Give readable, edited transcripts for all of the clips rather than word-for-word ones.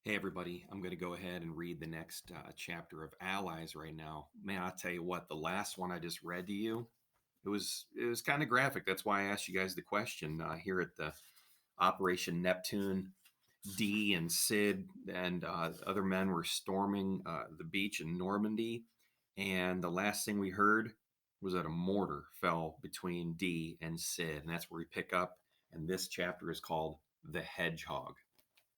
Hey, everybody, I'm going to go ahead and read the next chapter of Allies right now. Man, I'll tell you what, the last one I just read to you, it was kind of graphic. That's why I asked you guys the question here at the Operation Neptune. D and Sid and other men were storming the beach in Normandy. And the last thing we heard was that a mortar fell between D and Sid. And that's where we pick up. And this chapter is called The Hedgehog.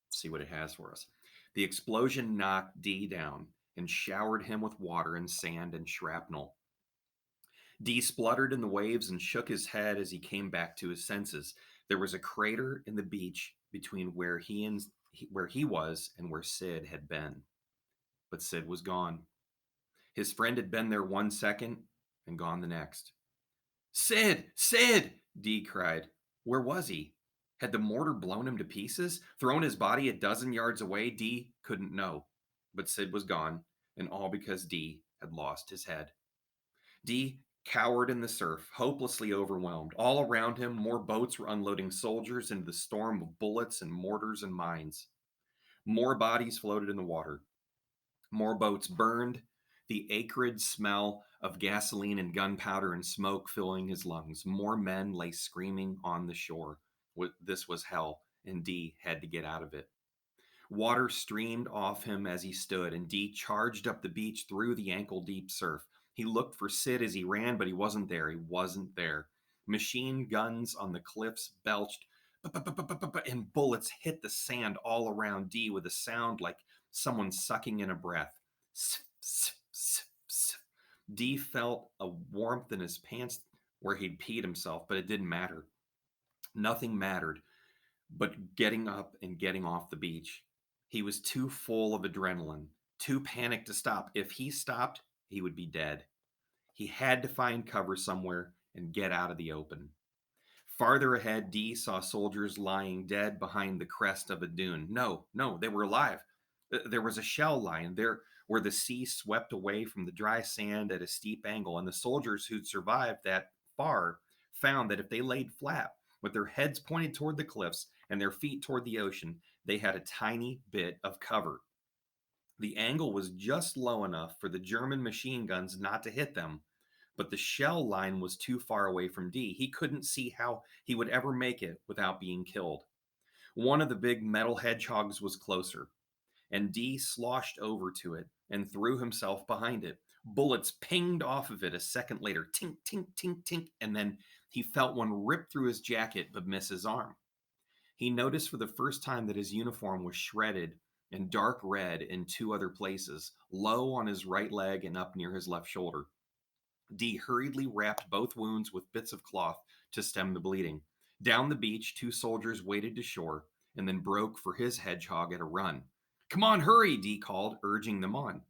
See what it has for us. The explosion knocked D down and showered him with water and sand and shrapnel. D spluttered in the waves and shook his head as he came back to his senses. There was a crater in the beach between where he was and where Sid had been. But Sid was gone. His friend had been there 1 second and gone the next. Sid! Sid! D cried. Where was he? Had the mortar blown him to pieces? Thrown his body a dozen yards away? D couldn't know. But Sid was gone, and all because D had lost his head. D cowered in the surf, hopelessly overwhelmed. All around him, more boats were unloading soldiers into the storm of bullets and mortars and mines. More bodies floated in the water. More boats burned, the acrid smell of gasoline and gunpowder and smoke filling his lungs. More men lay screaming on the shore. This was hell, and D had to get out of it. Water streamed off him as he stood, and D charged up the beach through the ankle deep surf. He looked for Sid as he ran, but he wasn't there. He wasn't there. Machine guns on the cliffs belched, and bullets hit the sand all around D with a sound like someone sucking in a breath. D felt a warmth in his pants where he'd peed himself, but it didn't matter. Nothing mattered but getting up and getting off the beach. He was too full of adrenaline, too panicked to stop. If he stopped, he would be dead. He had to find cover somewhere and get out of the open. Farther ahead, D saw soldiers lying dead behind the crest of a dune. No, no, they were alive. There was a shell line there where the sea swept away from the dry sand at a steep angle, and the soldiers who'd survived that far found that if they laid flat, with their heads pointed toward the cliffs and their feet toward the ocean, they had a tiny bit of cover. The angle was just low enough for the German machine guns not to hit them, but the shell line was too far away from D. He couldn't see how he would ever make it without being killed. One of the big metal hedgehogs was closer, and D sloshed over to it and threw himself behind it. Bullets pinged off of it a second later, tink, tink, tink, tink, and then he felt one rip through his jacket but miss his arm. He noticed for the first time that his uniform was shredded and dark red in two other places, low on his right leg and up near his left shoulder. D hurriedly wrapped both wounds with bits of cloth to stem the bleeding. Down the beach, two soldiers waded to shore and then broke for his hedgehog at a run. Come on, hurry, D called, urging them on.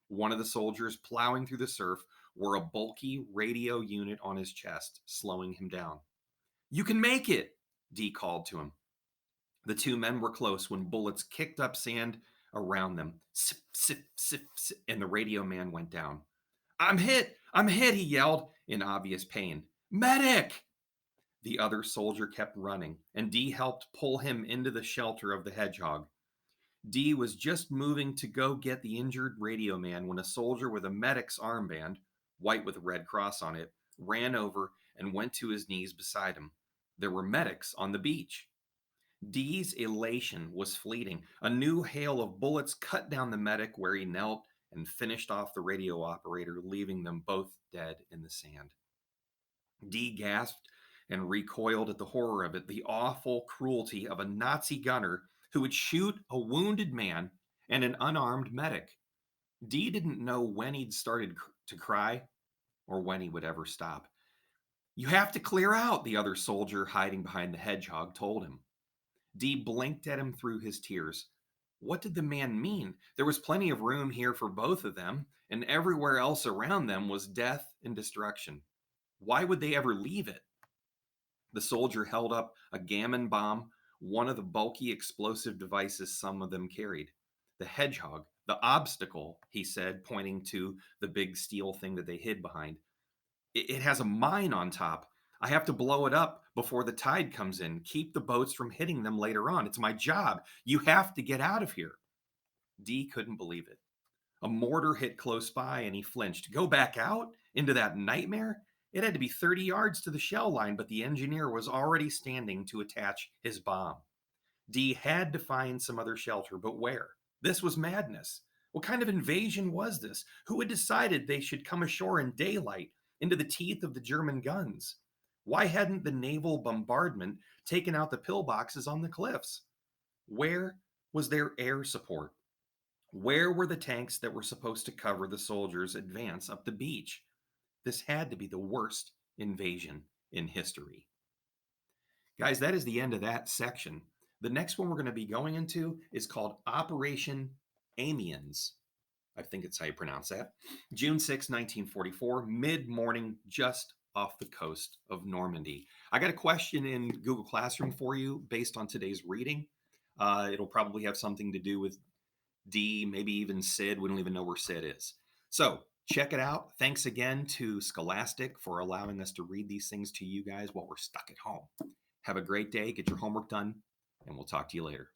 One of the soldiers, plowing through the surf, wore a bulky radio unit on his chest, slowing him down. You can make it, D called to him. The two men were close when bullets kicked up sand around them. Sip, sip, sip, sip, and the radio man went down. I'm hit! I'm hit, he yelled in obvious pain. Medic! The other soldier kept running, and D helped pull him into the shelter of the hedgehog. D was just moving to go get the injured radio man when a soldier with a medic's armband, white with a red cross on it, ran over and went to his knees beside him. There were medics on the beach. D's elation was fleeting. A new hail of bullets cut down the medic where he knelt and finished off the radio operator, leaving them both dead in the sand. D gasped and recoiled at the horror of it, the awful cruelty of a Nazi gunner who would shoot a wounded man and an unarmed medic. D didn't know when he'd started to cry or when he would ever stop. You have to clear out, the other soldier hiding behind the hedgehog told him. D blinked at him through his tears. What did the man mean? There was plenty of room here for both of them, and everywhere else around them was death and destruction. Why would they ever leave it? The soldier held up a gammon bomb, one of the bulky explosive devices some of them carried. The hedgehog, the obstacle, he said, pointing to the big steel thing that they hid behind. It has a mine on top. I have to blow it up before the tide comes in, keep the boats from hitting them later on. It's my job. You have to get out of here. D couldn't believe it. A mortar hit close by and he flinched. Go back out into that nightmare? It had to be 30 yards to the shell line, but the engineer was already standing to attach his bomb. D had to find some other shelter, but where? This was madness. What kind of invasion was this? Who had decided they should come ashore in daylight into the teeth of the German guns? Why hadn't the naval bombardment taken out the pillboxes on the cliffs? Where was their air support? Where were the tanks that were supposed to cover the soldiers' advance up the beach? This had to be the worst invasion in history. Guys, that is the end of that section. The next one we're going to be going into is called Operation Amiens. I think it's how you pronounce that. June 6, 1944, mid morning, just off the coast of Normandy. I got a question in Google Classroom for you based on today's reading. It'll probably have something to do with D, maybe even Sid. We don't even know where Sid is. So check it out. Thanks again to Scholastic for allowing us to read these things to you guys while we're stuck at home. Have a great day. Get your homework done, and we'll talk to you later.